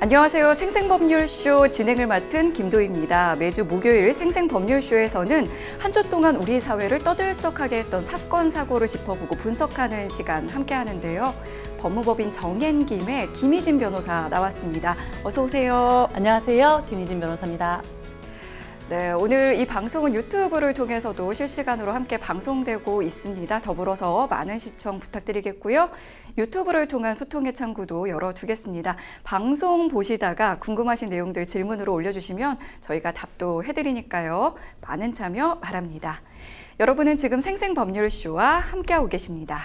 안녕하세요. 생생법률쇼 진행을 맡은 김도희입니다. 매주 목요일 생생법률쇼에서는 한 주 동안 우리 사회를 떠들썩하게 했던 사건, 사고를 짚어보고 분석하는 시간 함께 하는데요. 법무법인 정앤김의 김희진 변호사 나왔습니다. 어서 오세요. 안녕하세요. 김희진 변호사입니다. 네, 오늘 이 방송은 유튜브를 통해서도 실시간으로 함께 방송되고 있습니다. 더불어서 많은 시청 부탁드리겠고요. 유튜브를 통한 소통의 창구도 열어두겠습니다. 방송 보시다가 궁금하신 내용들 질문으로 올려주시면 저희가 답도 해드리니까요. 많은 참여 바랍니다. 여러분은 지금 생생법률쇼와 함께하고 계십니다.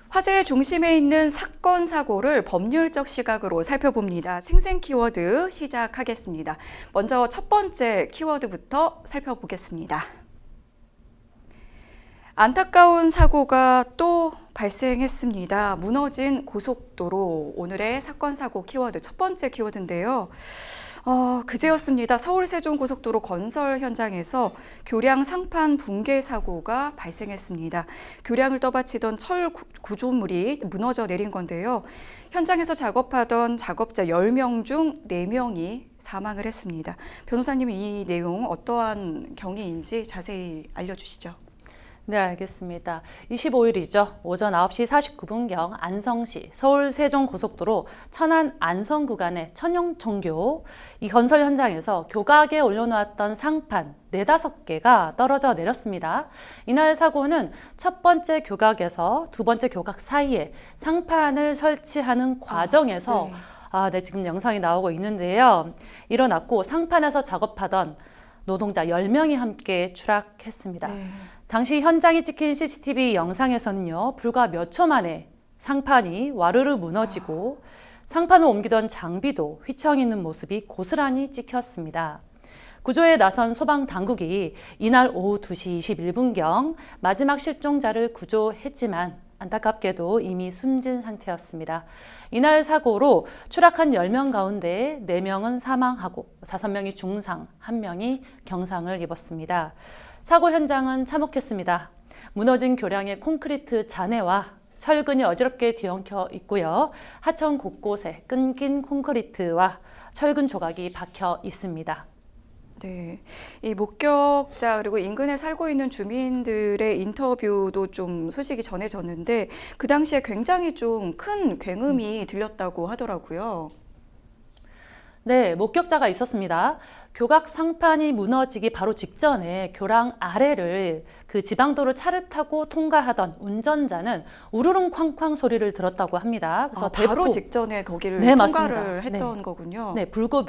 화제의 중심에 있는 사건, 사고를 법률적 시각으로 살펴봅니다. 생생 키워드 시작하겠습니다. 먼저 첫 번째 키워드부터 살펴보겠습니다. 안타까운 사고가 또 발생했습니다. 무너진 고속도로, 오늘의 사건, 사고 키워드 첫 번째 키워드인데요. 그제였습니다. 서울 세종고속도로 건설 현장에서 교량 상판 붕괴 사고가 발생했습니다. 교량을 떠받치던 철 구조물이 무너져 내린 건데요. 현장에서 작업하던 작업자 10명 중 4명이 사망을 했습니다. 변호사님이 이 내용 어떠한 경위인지 자세히 알려주시죠. 네, 알겠습니다. 25일이죠. 오전 9시 49분경 안성시 서울 세종고속도로 천안 안성 구간의 천영정교 이 건설 현장에서 교각에 올려놓았던 상판 4~5개가 떨어져 내렸습니다. 이날 사고는 첫 번째 교각에서 두 번째 교각 사이에 상판을 설치하는 과정에서 네, 지금 영상이 나오고 있는데요. 일어났고 상판에서 작업하던 노동자 10명이 함께 추락했습니다. 네. 당시 현장이 찍힌 CCTV 영상에서는요, 불과 몇 초 만에 상판이 와르르 무너지고 상판을 옮기던 장비도 휘청 있는 모습이 고스란히 찍혔습니다. 구조에 나선 소방당국이 이날 오후 2시 21분경 마지막 실종자를 구조했지만 안타깝게도 이미 숨진 상태였습니다. 이날 사고로 추락한 10명 가운데 4명은 사망하고 5명이 중상, 1명이 경상을 입었습니다. 사고 현장은 참혹했습니다. 무너진 교량의 콘크리트 잔해와 철근이 어지럽게 뒤엉켜 있고요. 하천 곳곳에 끊긴 콘크리트와 철근 조각이 박혀 있습니다. 네, 이 목격자 그리고 인근에 살고 있는 주민들의 인터뷰도 좀 소식이 전해졌는데 그 당시에 굉장히 좀 큰 굉음이 들렸다고 하더라고요. 네, 목격자가 있었습니다. 교각 상판이 무너지기 바로 직전에 교량 아래를 그 지방도로 차를 타고 통과하던 운전자는 우르릉 쾅쾅 소리를 들었다고 합니다. 그래서 바로 직전에 거기를 네, 통과를 맞습니다. 했던 네. 거군요. 네, 불과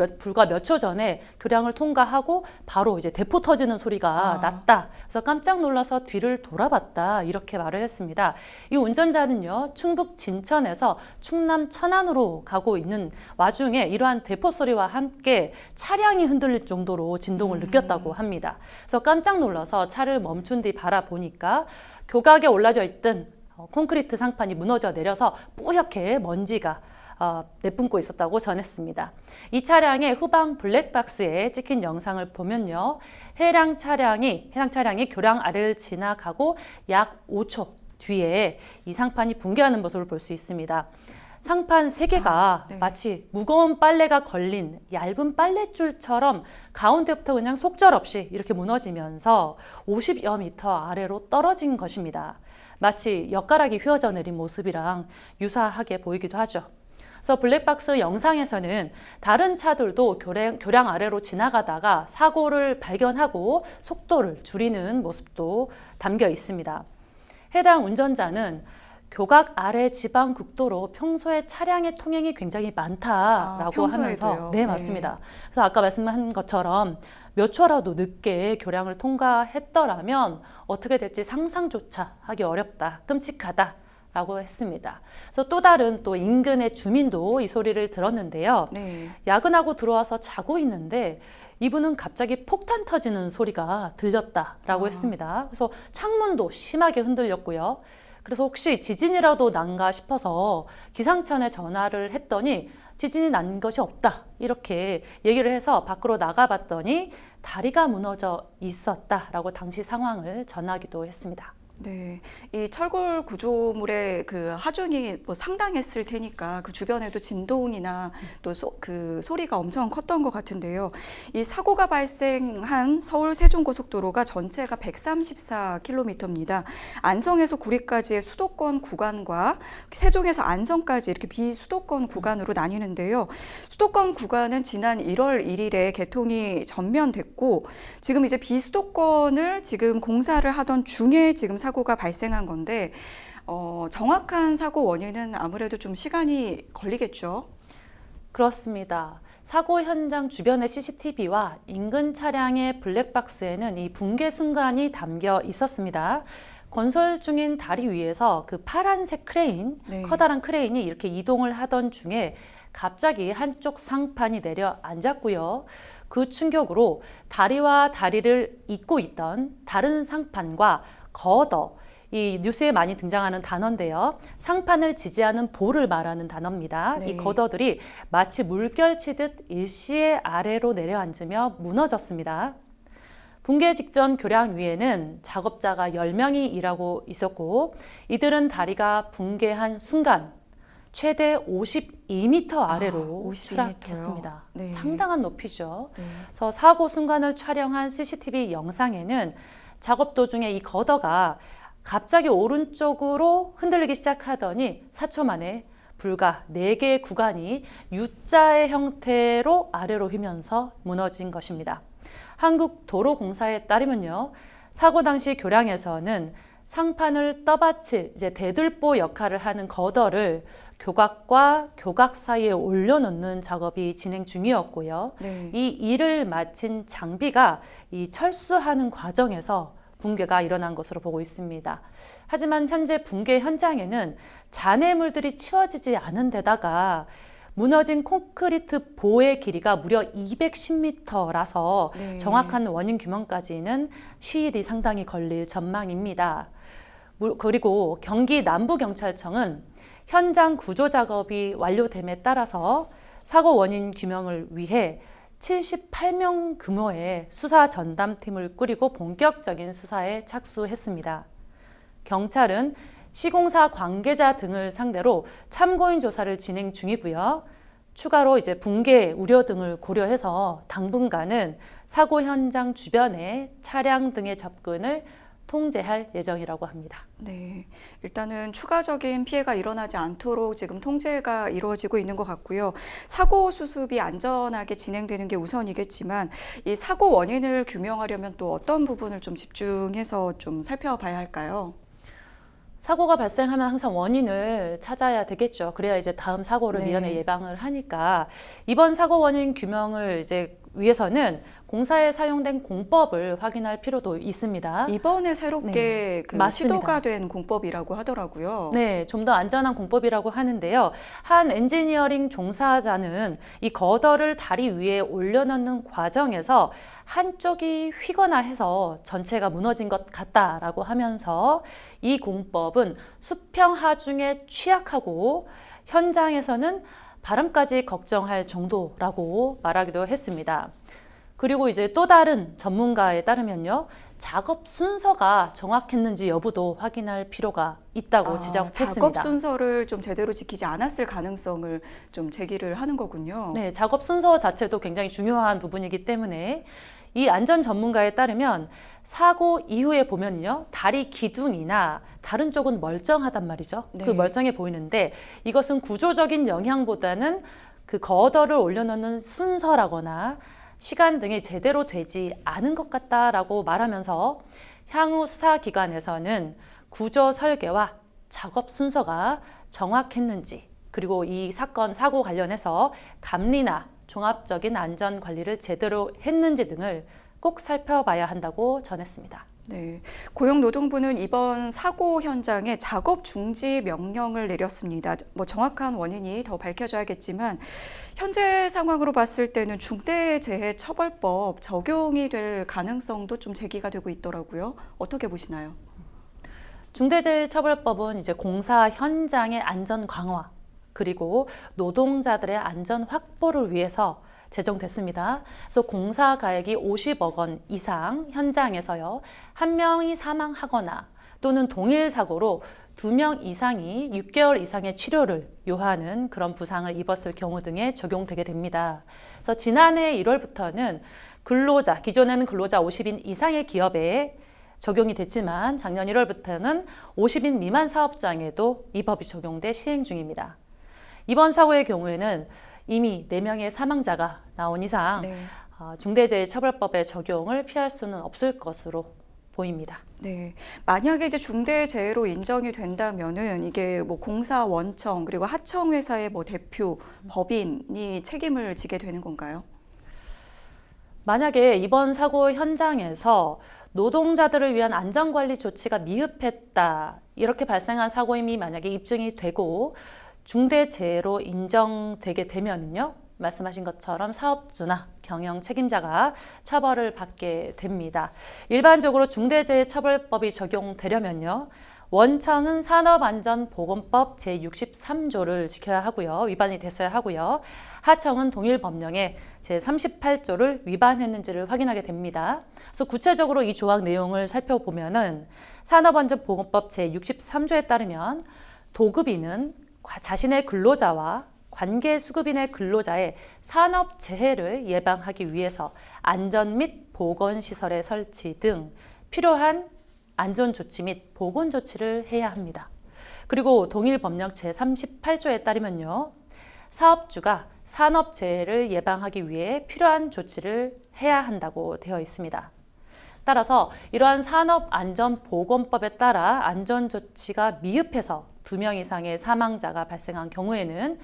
몇 초 전에 교량을 통과하고 바로 이제 대포 터지는 소리가 났다. 그래서 깜짝 놀라서 뒤를 돌아봤다. 이렇게 말을 했습니다. 이 운전자는요, 충북 진천에서 충남 천안으로 가고 있는 와중에 이러한 대포 소리와 함께 차량이 흔들릴 정도로 진동을 느꼈다고 합니다. 그래서 깜짝 놀라서 차를 멈춘 뒤 바라보니까 교각에 올라져 있던 콘크리트 상판이 무너져 내려서 뿌옇게 먼지가 내뿜고 있었다고 전했습니다. 이 차량의 후방 블랙박스에 찍힌 영상을 보면요. 해당 차량이 교량 아래를 지나가고 약 5초 뒤에 이 상판이 붕괴하는 모습을 볼 수 있습니다. 상판 3개가 네. 마치 무거운 빨래가 걸린 얇은 빨랫줄처럼 가운데부터 그냥 속절없이 이렇게 무너지면서 50여 미터 아래로 떨어진 것입니다. 마치 엿가락이 휘어져 내린 모습이랑 유사하게 보이기도 하죠. 그래서 블랙박스 영상에서는 다른 차들도 교량 아래로 지나가다가 사고를 발견하고 속도를 줄이는 모습도 담겨 있습니다. 해당 운전자는 교각 아래 지방 국도로 평소에 차량의 통행이 굉장히 많다라고 하면서 네, 맞습니다. 그래서 아까 말씀한 것처럼 몇 초라도 늦게 교량을 통과했더라면 어떻게 될지 상상조차 하기 어렵다, 끔찍하다. 라고 했습니다. 그래서 또 다른 인근의 주민도 이 소리를 들었는데요. 네. 야근하고 들어와서 자고 있는데 이분은 갑자기 폭탄 터지는 소리가 들렸다라고 했습니다. 그래서 창문도 심하게 흔들렸고요. 그래서 혹시 지진이라도 난가 싶어서 기상청에 전화를 했더니 지진이 난 것이 없다 이렇게 얘기를 해서 밖으로 나가봤더니 다리가 무너져 있었다라고 당시 상황을 전하기도 했습니다. 네, 이 철골 구조물의 그 하중이 뭐 상당했을 테니까 그 주변에도 진동이나 또 그 소리가 엄청 컸던 것 같은데요. 이 사고가 발생한 서울 세종고속도로가 전체가 134km입니다. 안성에서 구리까지의 수도권 구간과 세종에서 안성까지 이렇게 비수도권 구간으로 나뉘는데요. 수도권 구간은 지난 1월 1일에 개통이 전면됐고 지금 이제 비수도권을 지금 공사를 하던 중에 지금 사고가 발생한 건데 정확한 사고 원인은 아무래도 좀 시간이 걸리겠죠. 그렇습니다. 사고 현장 주변의 CCTV와 인근 차량의 블랙박스에는 이 붕괴 순간이 담겨 있었습니다. 건설 중인 다리 위에서 그 파란색 크레인, 네. 커다란 크레인이 이렇게 이동을 하던 중에 갑자기 한쪽 상판이 내려앉았고요. 그 충격으로 다리와 다리를 잇고 있던 다른 상판과 거더, 이 뉴스에 많이 등장하는 단어인데요. 상판을 지지하는 볼을 말하는 단어입니다. 네. 이 거더들이 마치 물결치듯 일시에 아래로 내려앉으며 무너졌습니다. 붕괴 직전 교량 위에는 작업자가 10명이 일하고 있었고 이들은 다리가 붕괴한 순간 최대 52m 아래로 52m 요? 추락했습니다. 네. 상당한 높이죠. 네. 그래서 사고 순간을 촬영한 CCTV 영상에는 작업 도중에 이 거더가 갑자기 오른쪽으로 흔들리기 시작하더니 4초 만에 불과 4개의 구간이 U자의 형태로 아래로 휘면서 무너진 것입니다. 한국도로공사에 따르면요. 사고 당시 교량에서는 상판을 떠받칠 이제 대들보 역할을 하는 거더를 교각과 교각 사이에 올려놓는 작업이 진행 중이었고요. 네. 이 일을 마친 장비가 이 철수하는 과정에서 붕괴가 일어난 것으로 보고 있습니다. 하지만 현재 붕괴 현장에는 잔해물들이 치워지지 않은 데다가 무너진 콘크리트 보의 길이가 무려 210m라서 네. 정확한 원인 규명까지는 시일이 상당히 걸릴 전망입니다. 그리고 경기 남부경찰청은 현장 구조 작업이 완료됨에 따라서 사고 원인 규명을 위해 78명 규모의 수사 전담팀을 꾸리고 본격적인 수사에 착수했습니다. 경찰은 시공사 관계자 등을 상대로 참고인 조사를 진행 중이고요. 추가로 이제 붕괴 우려 등을 고려해서 당분간은 사고 현장 주변의 차량 등의 접근을 통제할 예정이라고 합니다. 네, 일단은 추가적인 피해가 일어나지 않도록 지금 통제가 이루어지고 있는 것 같고요. 사고 수습이 안전하게 진행되는 게 우선이겠지만 이 사고 원인을 규명하려면 또 어떤 부분을 좀 집중해서 좀 살펴봐야 할까요? 사고가 발생하면 항상 원인을 찾아야 되겠죠. 그래야 이제 다음 사고를 네. 미연에 예방을 하니까 이번 사고 원인 규명을 이제 위해서는 공사에 사용된 공법을 확인할 필요도 있습니다. 이번에 새롭게 그 맞습니다. 시도가 된 공법이라고 하더라고요. 네, 좀 더 안전한 공법이라고 하는데요. 한 엔지니어링 종사자는 이 거더를 다리 위에 올려놓는 과정에서 한쪽이 휘거나 해서 전체가 무너진 것 같다라고 하면서 이 공법은 수평 하중에 취약하고 현장에서는 바람까지 걱정할 정도라고 말하기도 했습니다. 그리고 이제 또 다른 전문가에 따르면요. 작업 순서가 정확했는지 여부도 확인할 필요가 있다고 지적했습니다. 작업 순서를 좀 제대로 지키지 않았을 가능성을 좀 제기를 하는 거군요. 네, 작업 순서 자체도 굉장히 중요한 부분이기 때문에 이 안전 전문가에 따르면 사고 이후에 보면요. 다리 기둥이나 다른 쪽은 멀쩡하단 말이죠. 네. 그 멀쩡해 보이는데 이것은 구조적인 영향보다는 그 거더를 올려놓는 순서라거나 시간 등이 제대로 되지 않은 것 같다라고 말하면서 향후 수사기관에서는 구조 설계와 작업 순서가 정확했는지 그리고 이 사건 사고 관련해서 감리나 종합적인 안전 관리를 제대로 했는지 등을 꼭 살펴봐야 한다고 전했습니다. 네, 고용노동부는 이번 사고 현장에 작업 중지 명령을 내렸습니다. 뭐 정확한 원인이 더 밝혀져야겠지만 현재 상황으로 봤을 때는 중대재해처벌법 적용이 될 가능성도 좀 제기가 되고 있더라고요. 어떻게 보시나요? 중대재해처벌법은 이제 공사 현장의 안전 강화 그리고 노동자들의 안전 확보를 위해서 제정됐습니다. 그래서 공사 가액이 50억 원 이상 현장에서요, 한 명이 사망하거나 또는 동일 사고로 2명 이상이 6개월 이상의 치료를 요하는 그런 부상을 입었을 경우 등에 적용되게 됩니다. 그래서 지난해 1월부터는 근로자, 기존에는 근로자 50인 이상의 기업에 적용이 됐지만 작년 1월부터는 50인 미만 사업장에도 이 법이 적용돼 시행 중입니다. 이번 사고의 경우에는 이미 4명의 사망자가 나온 이상 네. 중대재해처벌법의 적용을 피할 수는 없을 것으로 보입니다. 네, 만약에 이제 중대재해로 인정이 된다면은 이게 뭐 공사 원청 그리고 하청 회사의 뭐 대표, 법인이 책임을 지게 되는 건가요? 만약에 이번 사고 현장에서 노동자들을 위한 안전관리 조치가 미흡했다, 이렇게 발생한 사고임이 만약에 입증이 되고 중대재해로 인정되게 되면요, 말씀하신 것처럼 사업주나 경영 책임자가 처벌을 받게 됩니다. 일반적으로 중대재해처벌법이 적용되려면요, 원청은 산업안전보건법 제63조를 지켜야 하고요, 위반이 됐어야 하고요. 하청은 동일 법령의 제38조를 위반했는지를 확인하게 됩니다. 그래서 구체적으로 이 조항 내용을 살펴보면은 산업안전보건법 제63조에 따르면 도급인은 자신의 근로자와 관계수급인의 근로자의 산업재해를 예방하기 위해서 안전 및 보건시설의 설치 등 필요한 안전조치 및 보건조치를 해야 합니다. 그리고 동일 법령 제38조에 따르면요, 사업주가 산업재해를 예방하기 위해 필요한 조치를 해야 한다고 되어 있습니다. 따라서 이러한 산업안전보건법에 따라 안전조치가 미흡해서 2명 이상의 사망자가 발생한 경우에는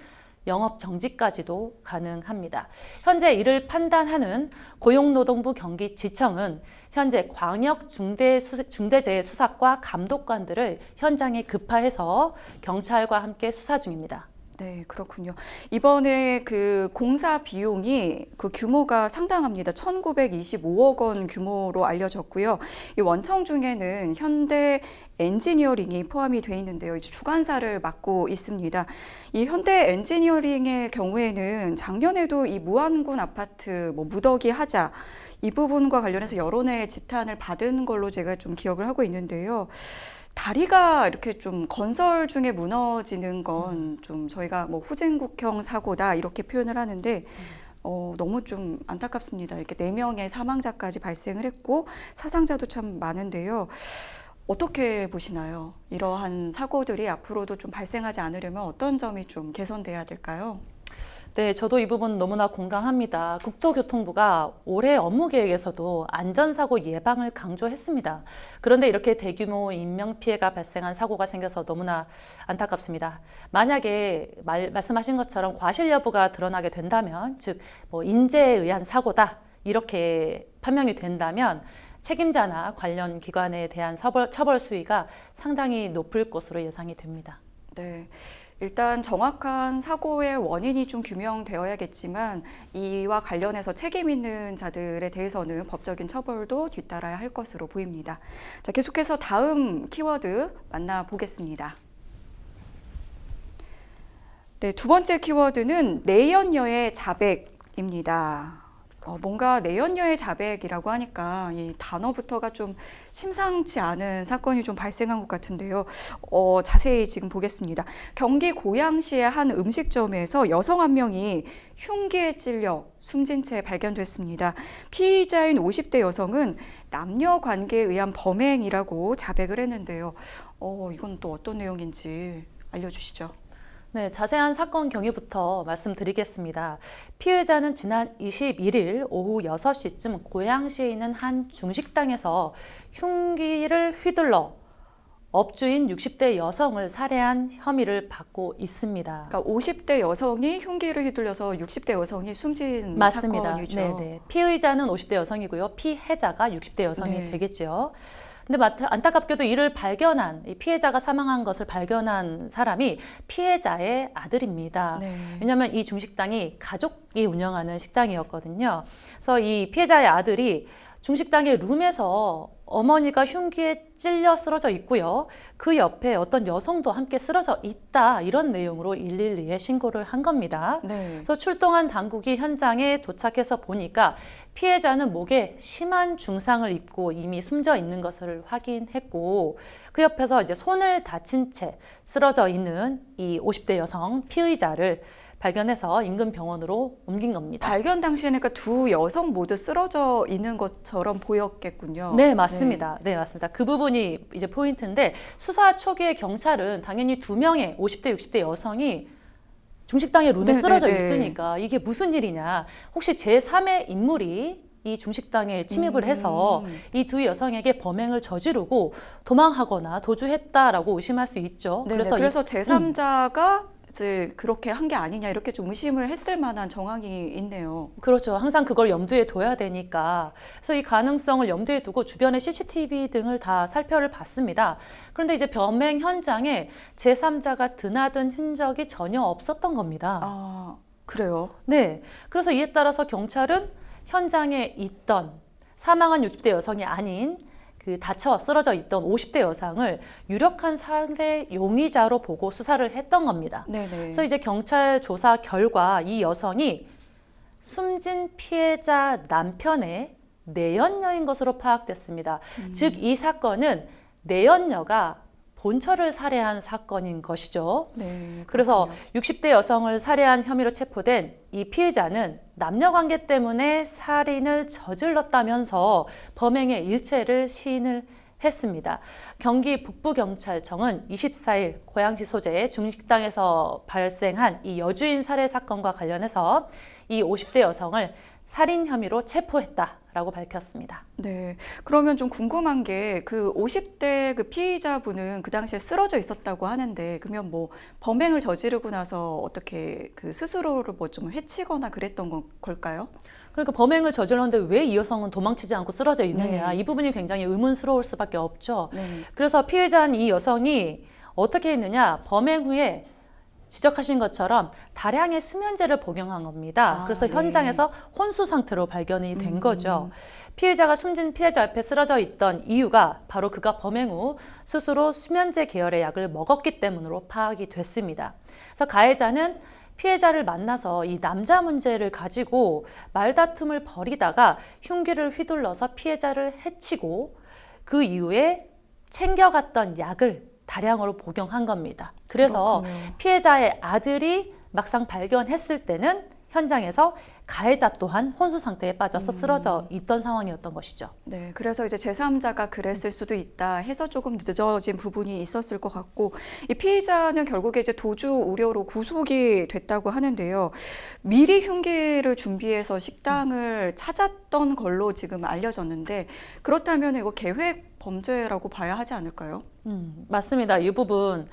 영업 정지까지도 가능합니다. 현재 이를 판단하는 고용노동부 경기지청은 현재 광역 중대재해 수사과 감독관들을 현장에 급파해서 경찰과 함께 수사 중입니다. 네, 그렇군요. 이번에 그 공사 비용이 그 규모가 상당합니다. 1,925억 원 규모로 알려졌고요. 이 원청 중에는 현대 엔지니어링이 포함이 돼 있는데요. 이제 주관사를 맡고 있습니다. 이 현대 엔지니어링의 경우에는 작년에도 이 무안군 아파트 뭐 무더기 하자 이 부분과 관련해서 여론의 지탄을 받은 걸로 제가 좀 기억을 하고 있는데요. 다리가 이렇게 좀 건설 중에 무너지는 건 좀 저희가 뭐 후진국형 사고다 이렇게 표현을 하는데 너무 좀 안타깝습니다. 이렇게 4명의 사망자까지 발생을 했고 사상자도 참 많은데요. 어떻게 보시나요? 이러한 사고들이 앞으로도 좀 발생하지 않으려면 어떤 점이 좀 개선돼야 될까요? 네, 저도 이 부분 너무나 공감합니다. 국토교통부가 올해 업무 계획에서도 안전사고 예방을 강조했습니다. 그런데 이렇게 대규모 인명피해가 발생한 사고가 생겨서 너무나 안타깝습니다. 만약에 말씀하신 것처럼 과실 여부가 드러나게 된다면, 즉 뭐 인재에 의한 사고다 이렇게 판명이 된다면 책임자나 관련 기관에 대한 처벌 수위가 상당히 높을 것으로 예상이 됩니다. 네. 일단 정확한 사고의 원인이 좀 규명되어야겠지만 이와 관련해서 책임 있는 자들에 대해서는 법적인 처벌도 뒤따라야 할 것으로 보입니다. 자, 계속해서 다음 키워드 만나보겠습니다. 네, 두 번째 키워드는 내연녀의 자백입니다. 뭔가 내연녀의 자백이라고 하니까 이 단어부터가 좀 심상치 않은 사건이 좀 발생한 것 같은데요. 자세히 지금 보겠습니다. 경기 고양시의 한 음식점에서 여성 한 명이 흉기에 찔려 숨진 채 발견됐습니다. 피의자인 50대 여성은 남녀 관계에 의한 범행이라고 자백을 했는데요. 이건 또 어떤 내용인지 알려주시죠. 네, 자세한 사건 경위부터 말씀드리겠습니다. 피해자는 지난 21일 오후 6시쯤 고양시에 있는 한 중식당에서 흉기를 휘둘러 업주인 60대 여성을 살해한 혐의를 받고 있습니다. 그러니까 50대 여성이 흉기를 휘둘려서 60대 여성이 숨진 맞습니다. 사건이죠. 네네. 피의자는 50대 여성이고요. 피해자가 60대 여성이 네. 되겠죠. 근데 안타깝게도 이를 발견한, 이 피해자가 사망한 것을 발견한 사람이 피해자의 아들입니다. 네. 왜냐하면 이 중식당이 가족이 운영하는 식당이었거든요. 그래서 이 피해자의 아들이 중식당의 룸에서 어머니가 흉기에 찔려 쓰러져 있고요. 그 옆에 어떤 여성도 함께 쓰러져 있다. 이런 내용으로 112에 신고를 한 겁니다. 네. 그래서 출동한 당국이 현장에 도착해서 보니까 피해자는 목에 심한 중상을 입고 이미 숨져 있는 것을 확인했고 그 옆에서 이제 손을 다친 채 쓰러져 있는 이 50대 여성 피의자를 발견해서 인근 병원으로 옮긴 겁니다. 발견 당시에는 그러니까 두 여성 모두 쓰러져 있는 것처럼 보였겠군요. 네, 맞습니다. 네, 맞습니다. 그 부분이 이제 포인트인데 수사 초기에 경찰은 당연히 2명의 50대, 60대 여성이 중식당의 룸에 네, 쓰러져 네, 네. 있으니까 이게 무슨 일이냐. 혹시 제3의 인물이 이 중식당에 침입을 해서 이 두 여성에게 범행을 저지르고 도망하거나 도주했다라고 의심할 수 있죠. 네네, 그래서 제3자가 이제 그렇게 한 게 아니냐 이렇게 좀 의심을 했을 만한 정황이 있네요. 그렇죠. 항상 그걸 염두에 둬야 되니까. 그래서 이 가능성을 염두에 두고 주변의 CCTV 등을 다 살펴를 봤습니다. 그런데 이제 범행 현장에 제3자가 드나든 흔적이 전혀 없었던 겁니다. 아, 그래요? 네. 그래서 이에 따라서 경찰은 현장에 있던 사망한 60대 여성이 아닌 그 다쳐 쓰러져 있던 50대 여성을 유력한 살해 용의자로 보고 수사를 했던 겁니다. 네네. 그래서 이제 경찰 조사 결과 이 여성이 숨진 피해자 남편의 내연녀인 것으로 파악됐습니다. 즉 이 사건은 내연녀가 본처를 살해한 사건인 것이죠. 네, 그래서 그렇군요. 60대 여성을 살해한 혐의로 체포된 이 피해자는 남녀관계 때문에 살인을 저질렀다면서 범행의 일체를 시인을 했습니다. 경기 북부경찰청은 24일 고양시 소재의 중식당에서 발생한 이 여주인 살해 사건과 관련해서 이 50대 여성을 살인 혐의로 체포했다라고 밝혔습니다. 네, 그러면 좀 궁금한 게 그 50대 그 피의자분은 그 당시에 쓰러져 있었다고 하는데 그러면 뭐 범행을 저지르고 나서 어떻게 그 스스로를 뭐 좀 해치거나 그랬던 걸까요? 그러니까 범행을 저질렀는데 왜 이 여성은 도망치지 않고 쓰러져 있느냐. 네. 이 부분이 굉장히 의문스러울 수밖에 없죠. 네. 그래서 피해자인 이 여성이 어떻게 했느냐. 범행 후에 지적하신 것처럼 다량의 수면제를 복용한 겁니다. 아, 그래서 네. 현장에서 혼수 상태로 발견이 된 거죠. 피해자가 숨진 피해자 옆에 쓰러져 있던 이유가 바로 그가 범행 후 스스로 수면제 계열의 약을 먹었기 때문으로 파악이 됐습니다. 그래서 가해자는 피해자를 만나서 이 남자 문제를 가지고 말다툼을 벌이다가 흉기를 휘둘러서 피해자를 해치고 그 이후에 챙겨갔던 약을 다량으로 복용한 겁니다. 그래서 그렇군요. 피해자의 아들이 막상 발견했을 때는 현장에서 가해자 또한 혼수 상태에 빠져서 쓰러져 있던 상황이었던 것이죠. 네, 그래서 이제 제3자가 그랬을 수도 있다 해서 조금 늦어진 부분이 있었을 것 같고 이 피의자는 결국에 이제 도주 우려로 구속이 됐다고 하는데요. 미리 흉기를 준비해서 식당을 찾았던 걸로 지금 알려졌는데 그렇다면 이거 계획 범죄라고 봐야 하지 않을까요? 맞습니다. 이 부분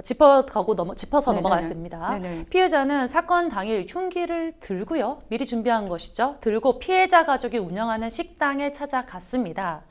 짚어서 네네네. 넘어가야 됩니다. 네네. 피해자는 사건 당일 흉기를 들고요. 미리 준비한 것이죠. 들고 피해자 가족이 운영하는 식당에 찾아갔습니다.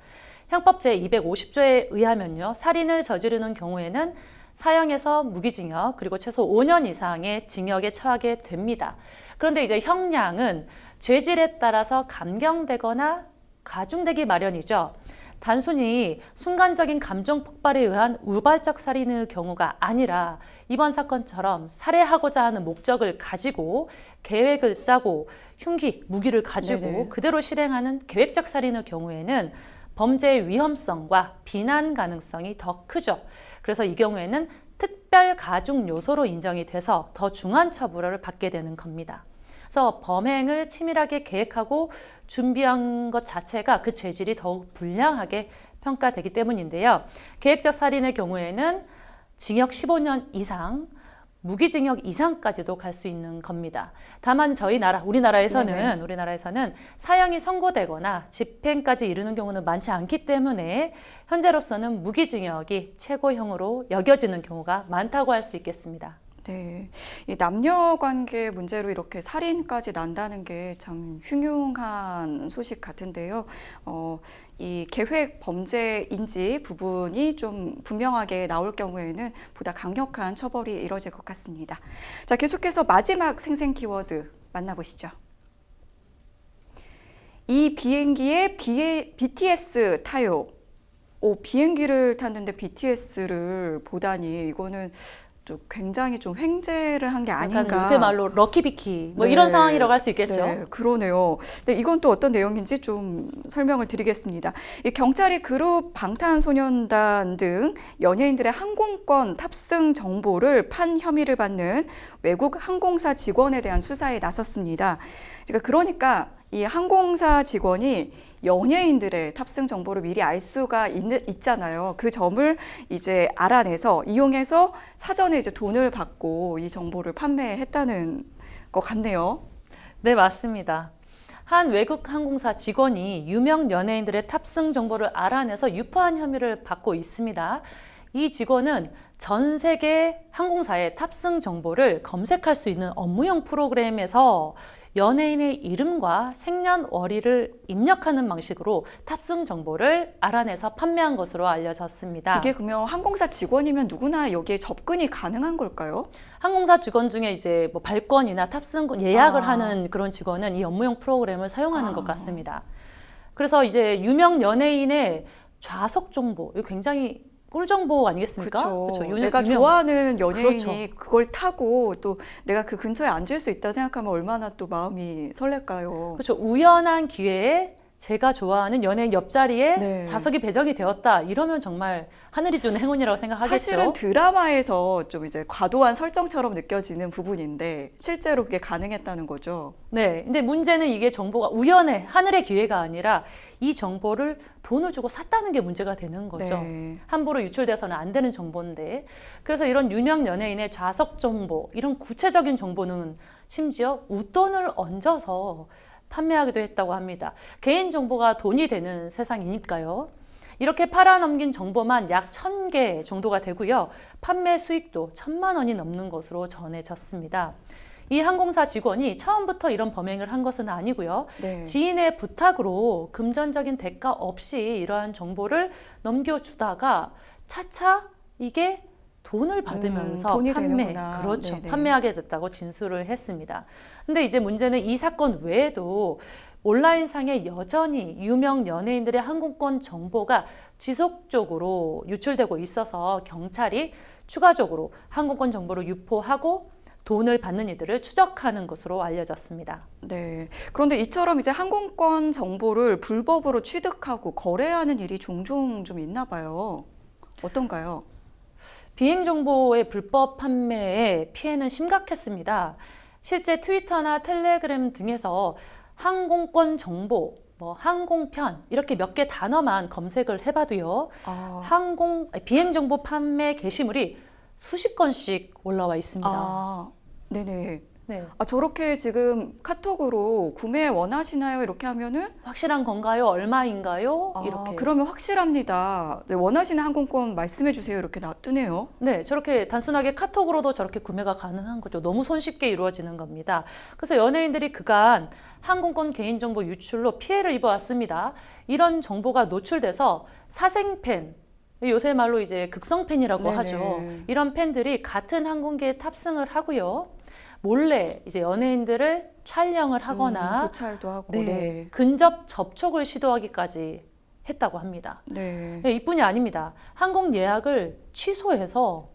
형법 제250조에 의하면요. 살인을 저지르는 경우에는 사형에서 무기징역 그리고 최소 5년 이상의 징역에 처하게 됩니다. 그런데 이제 형량은 죄질에 따라서 감경되거나 가중되기 마련이죠. 단순히 순간적인 감정 폭발에 의한 우발적 살인의 경우가 아니라 이번 사건처럼 살해하고자 하는 목적을 가지고 계획을 짜고 흉기, 무기를 가지고 네네. 그대로 실행하는 계획적 살인의 경우에는 범죄의 위험성과 비난 가능성이 더 크죠. 그래서 이 경우에는 특별 가중 요소로 인정이 돼서 더 중한 처벌을 받게 되는 겁니다. 그래서 범행을 치밀하게 계획하고 준비한 것 자체가 그 죄질이 더욱 불량하게 평가되기 때문인데요. 계획적 살인의 경우에는 징역 15년 이상, 무기징역 이상까지도 갈 수 있는 겁니다. 다만 우리나라에서는 사형이 선고되거나 집행까지 이르는 경우는 많지 않기 때문에 현재로서는 무기징역이 최고형으로 여겨지는 경우가 많다고 할 수 있겠습니다. 네, 이 남녀 관계 문제로 이렇게 살인까지 난다는 게 참 흉흉한 소식 같은데요. 이 계획 범죄인지 부분이 좀 분명하게 나올 경우에는 보다 강력한 처벌이 이뤄질 것 같습니다. 자, 계속해서 마지막 생생 키워드 만나보시죠. 이 비행기에 BTS 타요. 비행기를 탔는데 BTS를 보다니 이거는 좀 굉장히 좀 횡재를 한 게 약간 아닌가. 요새 말로 럭키비키 뭐 네. 이런 상황이라고 할 수 있겠죠. 네, 그러네요. 네, 이건 또 어떤 내용인지 좀 설명을 드리겠습니다. 이 경찰이 그룹 방탄소년단 등 연예인들의 항공권 탑승 정보를 판 혐의를 받는 외국 항공사 직원에 대한 수사에 나섰습니다. 그러니까 이 항공사 직원이 연예인들의 탑승 정보를 미리 알 수가 있잖아요. 그 점을 이제 알아내서 이용해서 사전에 이제 돈을 받고 이 정보를 판매했다는 것 같네요. 네, 맞습니다. 한 외국 항공사 직원이 유명 연예인들의 탑승 정보를 알아내서 유포한 혐의를 받고 있습니다. 이 직원은 전 세계 항공사의 탑승 정보를 검색할 수 있는 업무용 프로그램에서 연예인의 이름과 생년월일을 입력하는 방식으로 탑승 정보를 알아내서 판매한 것으로 알려졌습니다. 이게 그러면 항공사 직원이면 누구나 여기에 접근이 가능한 걸까요? 항공사 직원 중에 이제 뭐 발권이나 탑승 예약을 하는 그런 직원은 이 업무용 프로그램을 사용하는 것 같습니다. 그래서 이제 유명 연예인의 좌석 정보, 이거 굉장히 꿀 정보 아니겠습니까? 그렇죠. 내가 좋아하는 연예인이 그렇죠. 그걸 타고 또 내가 그 근처에 앉을 수 있다 생각하면 얼마나 또 마음이 설렐까요? 그렇죠. 우연한 기회에 제가 좋아하는 연예인 옆자리에 네. 좌석이 배정이 되었다. 이러면 정말 하늘이 주는 행운이라고 생각하겠죠. 사실은 드라마에서 좀 이제 과도한 설정처럼 느껴지는 부분인데 실제로 그게 가능했다는 거죠. 네. 근데 문제는 이게 정보가 우연의 하늘의 기회가 아니라 이 정보를 돈을 주고 샀다는 게 문제가 되는 거죠. 네. 함부로 유출돼서는 안 되는 정보인데, 그래서 이런 유명 연예인의 좌석 정보, 이런 구체적인 정보는 심지어 웃돈을 얹어서 판매하기도 했다고 합니다. 개인정보가 돈이 되는 세상이니까요. 이렇게 팔아넘긴 정보만 약 1,000개 정도가 되고요. 판매 수익도 1,000만 원이 넘는 것으로 전해졌습니다. 이 항공사 직원이 처음부터 이런 범행을 한 것은 아니고요. 네. 지인의 부탁으로 금전적인 대가 없이 이러한 정보를 넘겨주다가 차차 이게 돈을 받으면서 돈이 되는구나. 그렇죠. 네네. 판매하게 됐다고 진술을 했습니다. 근데 이제 문제는 이 사건 외에도 온라인상에 여전히 유명 연예인들의 항공권 정보가 지속적으로 유출되고 있어서 경찰이 추가적으로 항공권 정보를 유포하고 돈을 받는 이들을 추적하는 것으로 알려졌습니다. 네. 그런데 이처럼 이제 항공권 정보를 불법으로 취득하고 거래하는 일이 종종 좀 있나 봐요. 어떤가요? 비행 정보의 불법 판매의 피해는 심각했습니다. 실제 트위터나 텔레그램 등에서 항공권 정보, 뭐 항공편 이렇게 몇 개 단어만 검색을 해봐도요. 비행 정보 판매 게시물이 수십 건씩 올라와 있습니다. 네네. 네. 저렇게 지금 카톡으로 구매 원하시나요? 이렇게 하면은 확실한 건가요? 얼마인가요? 이렇게. 그러면 확실합니다. 네, 원하시는 항공권 말씀해 주세요. 이렇게 뜨네요. 네, 저렇게 단순하게 카톡으로도 저렇게 구매가 가능한 거죠. 너무 손쉽게 이루어지는 겁니다. 그래서 연예인들이 그간 항공권 개인정보 유출로 피해를 입어왔습니다. 이런 정보가 노출돼서 사생팬, 요새 말로 이제 극성팬이라고 네네. 하죠. 이런 팬들이 같은 항공기에 탑승을 하고요. 몰래 이제 연예인들을 촬영을 하거나 도찰도 하고. 네, 근접 접촉을 시도하기까지 했다고 합니다. 네. 네, 이뿐이 아닙니다. 항공 예약을 취소해서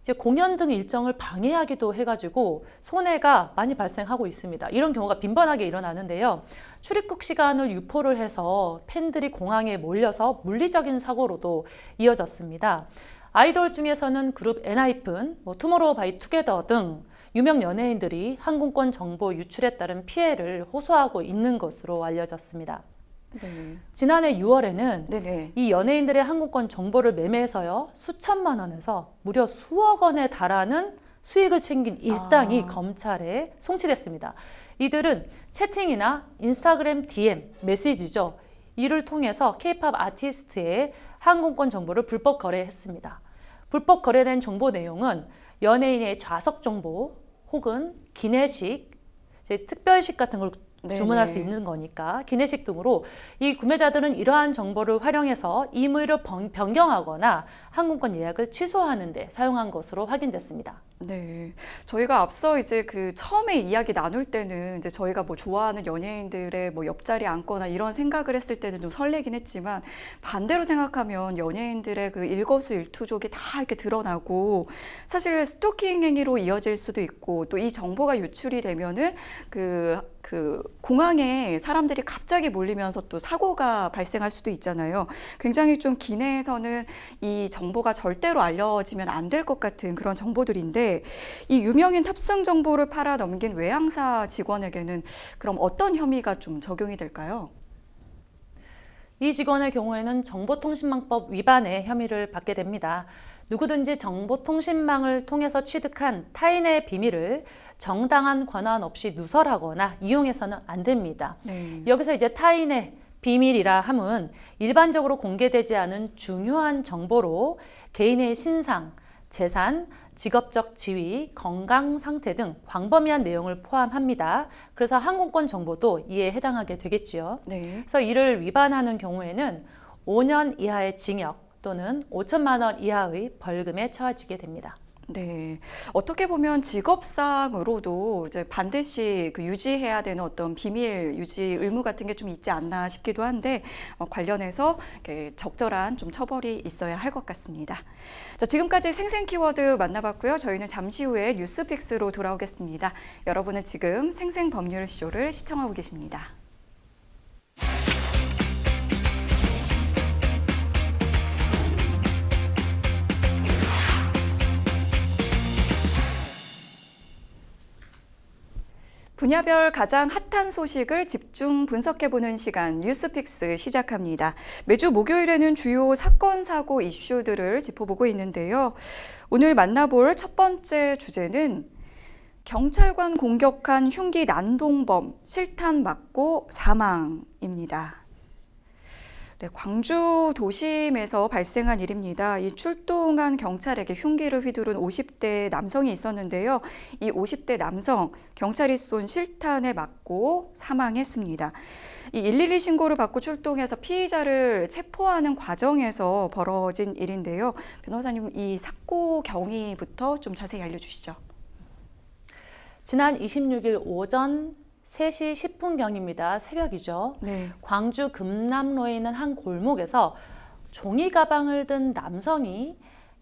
이제 공연 등 일정을 방해하기도 해가지고 손해가 많이 발생하고 있습니다. 이런 경우가 빈번하게 일어나는데요. 출입국 시간을 유포를 해서 팬들이 공항에 몰려서 물리적인 사고로도 이어졌습니다. 아이돌 중에서는 그룹 엔하이픈, 투모로우바이투게더 등 유명 연예인들이 항공권 정보 유출에 따른 피해를 호소하고 있는 것으로 알려졌습니다. 네. 지난해 6월에는 네네. 이 연예인들의 항공권 정보를 매매해서요, 수천만 원에서 무려 수억 원에 달하는 수익을 챙긴 일당이 검찰에 송치됐습니다. 이들은 채팅이나 인스타그램 DM, 메시지죠. 이를 통해서 K-팝 아티스트의 항공권 정보를 불법 거래했습니다. 불법 거래된 정보 내용은 연예인의 좌석 정보 혹은 기내식, 특별식 같은 걸 주문할 수 있는 거니까 기내식 등으로 이 구매자들은 이러한 정보를 활용해서 임의로 변경하거나 항공권 예약을 취소하는 데 사용한 것으로 확인됐습니다. 네. 저희가 앞서 이제 그 처음에 이야기 나눌 때는 이제 저희가 뭐 좋아하는 연예인들의 뭐 옆자리에 앉거나 이런 생각을 했을 때는 좀 설레긴 했지만 반대로 생각하면 연예인들의 그 일거수일투족이 다 이렇게 드러나고 사실 스토킹 행위로 이어질 수도 있고 또 이 정보가 유출이 되면은 그 공항에 사람들이 갑자기 몰리면서 또 사고가 발생할 수도 있잖아요. 굉장히 좀 기내에서는 이 정보가 절대로 알려지면 안 될 것 같은 그런 정보들인데 이 유명인 탑승 정보를 팔아 넘긴 외항사 직원에게는 그럼 어떤 혐의가 좀 적용이 될까요? 이 직원의 경우에는 정보통신망법 위반의 혐의를 받게 됩니다. 누구든지 정보통신망을 통해서 취득한 타인의 비밀을 정당한 권한 없이 누설하거나 이용해서는 안 됩니다. 네. 여기서 이제 타인의 비밀이라 함은 일반적으로 공개되지 않은 중요한 정보로 개인의 신상, 재산, 직업적 지위, 건강 상태 등 광범위한 내용을 포함합니다. 그래서 항공권 정보도 이에 해당하게 되겠지요. 네. 그래서 이를 위반하는 경우에는 5년 이하의 징역 또는 5천만 원 이하의 벌금에 처해지게 됩니다. 네. 어떻게 보면 직업상으로도 이제 반드시 그 유지해야 되는 어떤 비밀 유지 의무 같은 게 좀 있지 않나 싶기도 한데 관련해서 이렇게 적절한 좀 처벌이 있어야 할 것 같습니다. 자, 지금까지 생생 키워드 만나봤고요. 저희는 잠시 후에 뉴스픽스로 돌아오겠습니다. 여러분은 지금 생생 법률 쇼를 시청하고 계십니다. 분야별 가장 핫한 소식을 집중 분석해보는 시간 뉴스픽스 시작합니다. 매주 목요일에는 주요 사건, 사고 이슈들을 짚어보고 있는데요. 오늘 만나볼 첫 번째 주제는 경찰관 공격한 흉기 난동범 실탄 맞고 사망입니다. 네, 광주 도심에서 발생한 일입니다. 이 출동한 경찰에게 흉기를 휘두른 50대 남성이 있었는데요. 이 50대 남성, 경찰이 쏜 실탄에 맞고 사망했습니다. 이 112 신고를 받고 출동해서 피의자를 체포하는 과정에서 벌어진 일인데요. 변호사님, 이 사고 경위부터 좀 자세히 알려주시죠. 지난 26일 오전 3시 10분경입니다. 새벽이죠. 네. 광주 금남로에 있는 한 골목에서 종이 가방을 든 남성이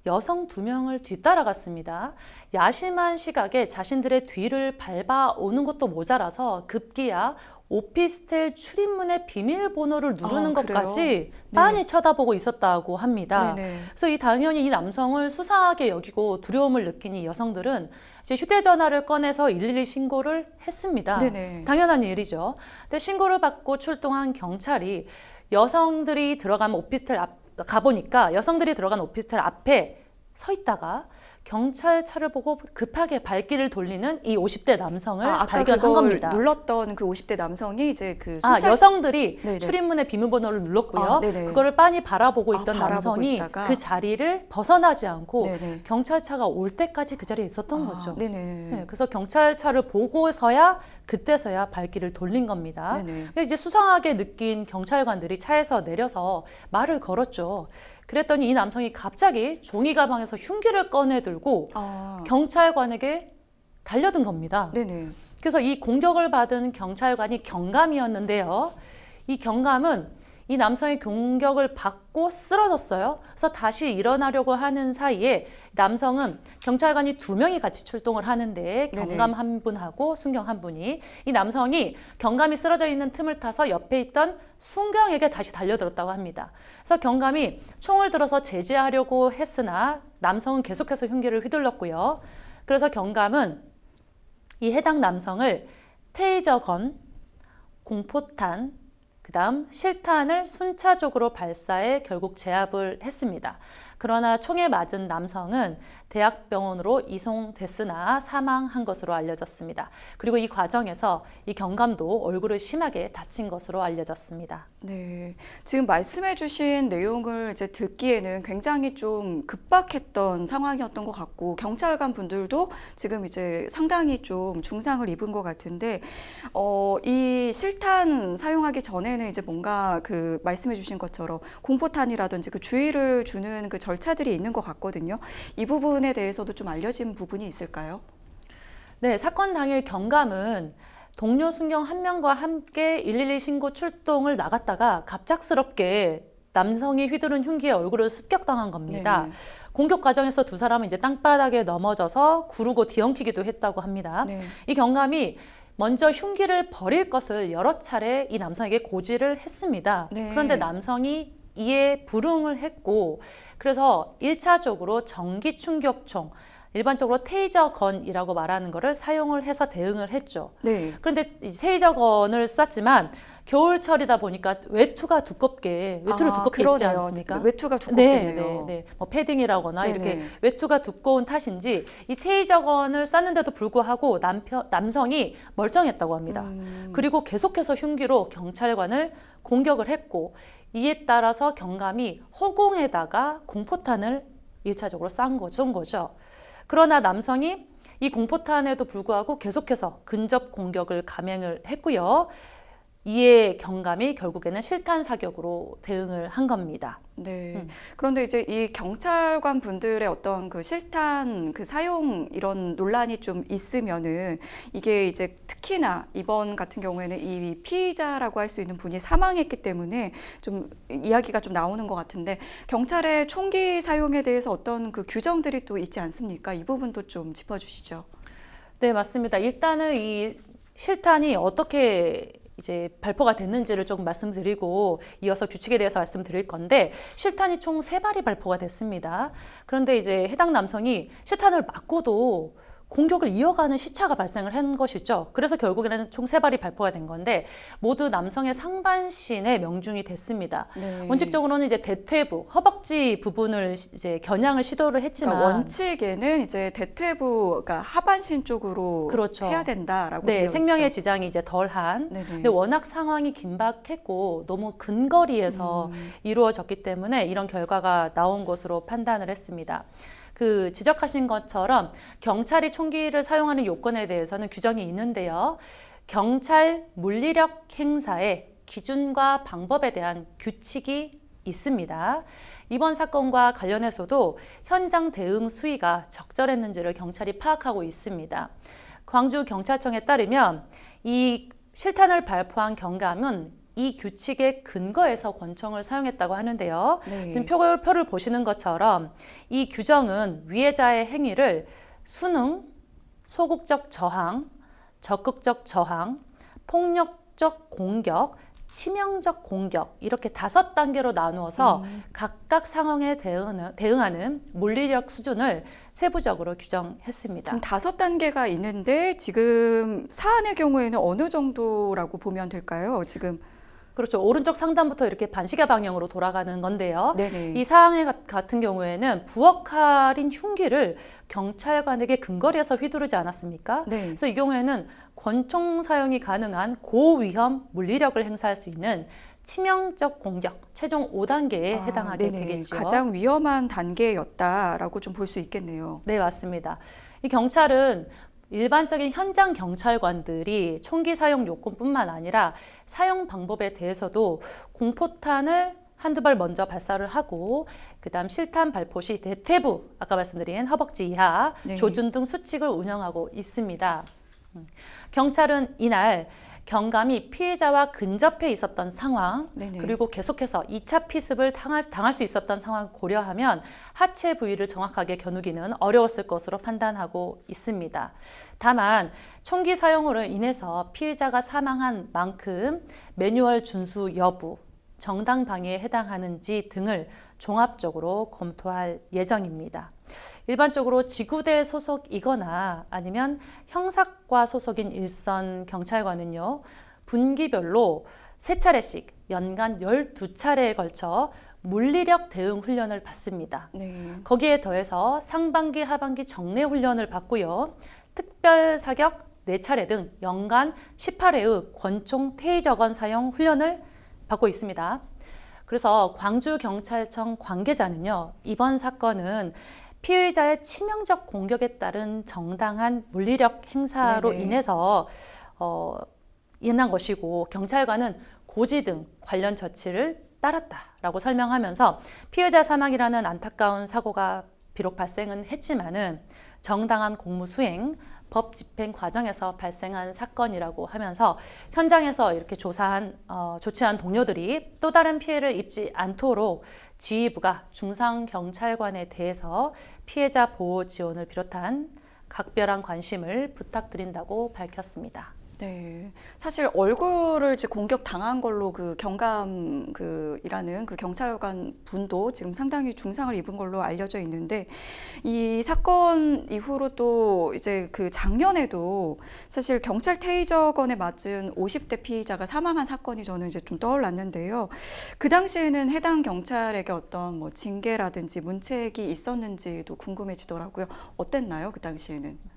여성 2명을 뒤따라갔습니다. 야심한 시각에 자신들의 뒤를 밟아오는 것도 모자라서 급기야 오피스텔 출입문의 비밀번호를 누르는 것까지 빤히 쳐다보고 있었다고 합니다. 네네. 그래서 당연히 이 남성을 수상하게 여기고 두려움을 느낀 이 여성들은 이제 휴대전화를 꺼내서 112 신고를 했습니다. 네네. 당연한 일이죠. 근데 신고를 받고 출동한 경찰이 여성들이 들어가면 오피스텔 가보니까 여성들이 들어간 오피스텔 앞에 서 있다가 경찰차를 보고 급하게 발길을 돌리는 이 50대 남성을 아까 발견한 그걸 겁니다. 눌렀던 그 50대 남성이 이제 그 여성들이 네네. 출입문의 비밀번호를 눌렀고요. 네네. 그거를 빤히 바라보고 있던 바라보고 남성이 있다가. 그 자리를 벗어나지 않고 네네. 경찰차가 올 때까지 그 자리에 있었던 거죠. 네네. 네, 그래서 경찰차를 보고서야 그때서야 발길을 돌린 겁니다. 네네. 근데 이제 수상하게 느낀 경찰관들이 차에서 내려서 말을 걸었죠. 그랬더니 이 남성이 갑자기 종이 가방에서 흉기를 꺼내 들고 경찰관에게 달려든 겁니다. 네네. 그래서 이 공격을 받은 경찰관이 경감이었는데요. 이 경감은 이 남성의 공격을 받고 쓰러졌어요. 그래서 다시 일어나려고 하는 사이에 남성은 경찰관이 2명이 같이 출동을 하는데 경감 한 분하고 순경 한 분이 이 남성이 경감이 쓰러져 있는 틈을 타서 옆에 있던 순경에게 다시 달려들었다고 합니다. 그래서 경감이 총을 들어서 제지하려고 했으나 남성은 계속해서 흉기를 휘둘렀고요. 그래서 경감은 이 해당 남성을 테이저건, 공포탄, 그다음 실탄을 순차적으로 발사해 결국 제압을 했습니다. 그러나 총에 맞은 남성은 대학병원으로 이송됐으나 사망한 것으로 알려졌습니다. 그리고 이 과정에서 이 경감도 얼굴을 심하게 다친 것으로 알려졌습니다. 네, 지금 말씀해주신 내용을 이제 듣기에는 굉장히 좀 급박했던 상황이었던 것 같고 경찰관 분들도 지금 이제 상당히 좀 중상을 입은 것 같은데 이 실탄 사용하기 전에는 이제 뭔가 그 말씀해주신 것처럼 공포탄이라든지 그 주의를 주는 그 절차들이 있는 것 같거든요. 이 부분에 대해서도 좀 알려진 부분이 있을까요? 네, 사건 당일 경감은 동료 순경 한 명과 함께 112 신고 출동을 나갔다가 갑작스럽게 남성이 휘두른 흉기에 얼굴을 습격당한 겁니다. 네네. 공격 과정에서 두 사람은 이제 땅바닥에 넘어져서 구르고 뒤엉키기도 했다고 합니다. 네. 이 경감이 먼저 흉기를 버릴 것을 여러 차례 이 남성에게 고지를 했습니다. 네. 그런데 남성이 이에 불응을 했고, 그래서 1차적으로 전기 충격총, 일반적으로 테이저건이라고 말하는 것을 사용을 해서 대응을 했죠. 네. 그런데 이 테이저건을 쐈지만 겨울철이다 보니까 외투가 두껍게, 외투를 두껍게 입지 그러네요. 않습니까? 외투가 두껍겠네요. 네. 뭐 패딩이라거나 네네. 이렇게 외투가 두꺼운 탓인지 이 테이저건을 쐈는데도 불구하고 남성이 멀쩡했다고 합니다. 그리고 계속해서 흉기로 경찰관을 공격을 했고, 이에 따라서 경감이 허공에다가 공포탄을 1차적으로 쏜 거죠. 그러나 남성이 이 공포탄에도 불구하고 계속해서 근접 공격을 감행을 했고요. 이에 경감이 결국에는 실탄 사격으로 대응을 한 겁니다. 네. 그런데 이제 이 경찰관 분들의 어떤 그 실탄 그 사용 이런 논란이 좀 있으면은 이게 이제 특히나 이번 같은 경우에는 이 피의자라고 할 수 있는 분이 사망했기 때문에 좀 이야기가 좀 나오는 것 같은데 경찰의 총기 사용에 대해서 어떤 그 규정들이 또 있지 않습니까? 이 부분도 좀 짚어주시죠. 네, 맞습니다. 일단은 이 실탄이 어떻게 이제 발포가 됐는지를 조금 말씀드리고 이어서 규칙에 대해서 말씀드릴 건데, 실탄이 총 3발이 발포가 됐습니다. 그런데 이제 해당 남성이 실탄을 맞고도 공격을 이어가는 시차가 발생을 한 것이죠. 그래서 결국에는 총 3발이 발포가 된 건데 모두 남성의 상반신에 명중이 됐습니다. 네. 원칙적으로는 이제 대퇴부, 허벅지 부분을 이제 겨냥을 시도를 했지만, 그러니까 원칙에는 이제 대퇴부, 그러니까 하반신 쪽으로 그렇죠. 해야 된다라고 네, 되어 생명의 있죠. 지장이 이제 덜한. 네네. 근데 워낙 상황이 긴박했고 너무 근거리에서 이루어졌기 때문에 이런 결과가 나온 것으로 판단을 했습니다. 그 지적하신 것처럼 경찰이 총기를 사용하는 요건에 대해서는 규정이 있는데요. 경찰 물리력 행사의 기준과 방법에 대한 규칙이 있습니다. 이번 사건과 관련해서도 현장 대응 수위가 적절했는지를 경찰이 파악하고 있습니다. 광주경찰청에 따르면 이 실탄을 발포한 경감은 이 규칙에 근거해서 권총을 사용했다고 하는데요. 네. 지금 표를 보시는 것처럼 이 규정은 위해자의 행위를 순응, 소극적 저항, 적극적 저항, 폭력적 공격, 치명적 공격 이렇게 5단계로 나누어서 각각 상황에 대응하는 물리력 수준을 세부적으로 규정했습니다. 지금 5단계가 있는데 지금 사안의 경우에는 어느 정도라고 보면 될까요? 지금 그렇죠. 오른쪽 상단부터 이렇게 반시계 방향으로 돌아가는 건데요. 네네. 이 사항 같은 경우에는 부엌칼인 흉기를 경찰관에게 근거리에서 휘두르지 않았습니까? 네. 그래서 이 경우에는 권총 사용이 가능한 고위험 물리력을 행사할 수 있는 치명적 공격 최종 5단계에 해당하게 네네. 되겠죠. 가장 위험한 단계였다라고 좀 볼 수 있겠네요. 네, 맞습니다. 이 경찰은 일반적인 현장 경찰관들이 총기 사용 요건뿐만 아니라 사용 방법에 대해서도 공포탄을 한두 발 먼저 발사를 하고 그다음 실탄 발포 시 대퇴부, 아까 말씀드린 허벅지 이하, 네. 조준 등 수칙을 운영하고 있습니다. 경찰은 이날 경감이 피해자와 근접해 있었던 상황, 네네. 그리고 계속해서 2차 피습을 당할 수 있었던 상황을 고려하면 하체 부위를 정확하게 겨누기는 어려웠을 것으로 판단하고 있습니다. 다만 총기 사용으로 인해서 피해자가 사망한 만큼 매뉴얼 준수 여부, 정당 방해에 해당하는지 등을 종합적으로 검토할 예정입니다. 일반적으로 지구대 소속이거나 아니면 형사과 소속인 일선 경찰관은요, 분기별로 3차례씩 연간 12차례에 걸쳐 물리력 대응 훈련을 받습니다. 네. 거기에 더해서 상반기, 하반기 정례 훈련을 받고요. 특별 사격 4차례 등 연간 18회의 권총 테이저건 사용 훈련을 받고 있습니다. 그래서 광주경찰청 관계자는요, 이번 사건은 피의자의 치명적 공격에 따른 정당한 물리력 행사로 네네. 인해서 일어난 것이고 경찰관은 고지 등 관련 조치를 따랐다라고 설명하면서 피해자 사망이라는 안타까운 사고가 비록 발생은 했지만은 정당한 공무 수행, 법 집행 과정에서 발생한 사건이라고 하면서 현장에서 이렇게 조치한 동료들이 또 다른 피해를 입지 않도록 지휘부가 중상경찰관에 대해서 피해자 보호 지원을 비롯한 각별한 관심을 부탁드린다고 밝혔습니다. 네, 사실 얼굴을 이제 공격 당한 걸로 그 경감 일하는 그 경찰관 분도 지금 상당히 중상을 입은 걸로 알려져 있는데 이 사건 이후로 또 이제 그 작년에도 사실 경찰 테이저건에 맞은 50대 피의자가 사망한 사건이 저는 이제 좀 떠올랐는데요. 그 당시에는 해당 경찰에게 어떤 뭐 징계라든지 문책이 있었는지도 궁금해지더라고요. 어땠나요, 그 당시에는?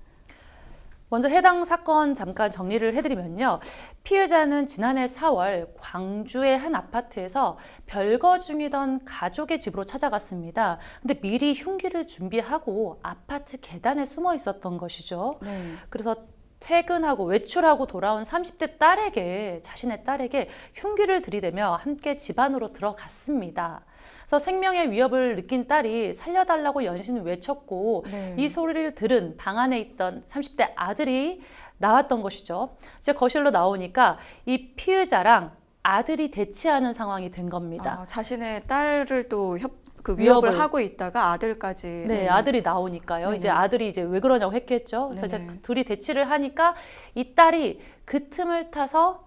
먼저 해당 사건 잠깐 정리를 해드리면요. 피해자는 지난해 4월 광주의 한 아파트에서 별거 중이던 가족의 집으로 찾아갔습니다. 근데 미리 흉기를 준비하고 아파트 계단에 숨어 있었던 것이죠. 네. 그래서 퇴근하고 외출하고 돌아온 30대 딸에게, 자신의 딸에게 흉기를 들이대며 함께 집 안으로 들어갔습니다. 그래서 생명의 위협을 느낀 딸이 살려달라고 연신 외쳤고 네. 이 소리를 들은 방 안에 있던 30대 아들이 나왔던 것이죠. 이제 거실로 나오니까 이 피의자랑 아들이 대치하는 상황이 된 겁니다. 자신의 딸을 또 위협을 위협을. 하고 있다가 아들까지. 네, 아들이 나오니까요. 네네. 이제 아들이 이제 왜 그러냐고 했겠죠. 그래서 이제 네네. 둘이 대치를 하니까 이 딸이 그 틈을 타서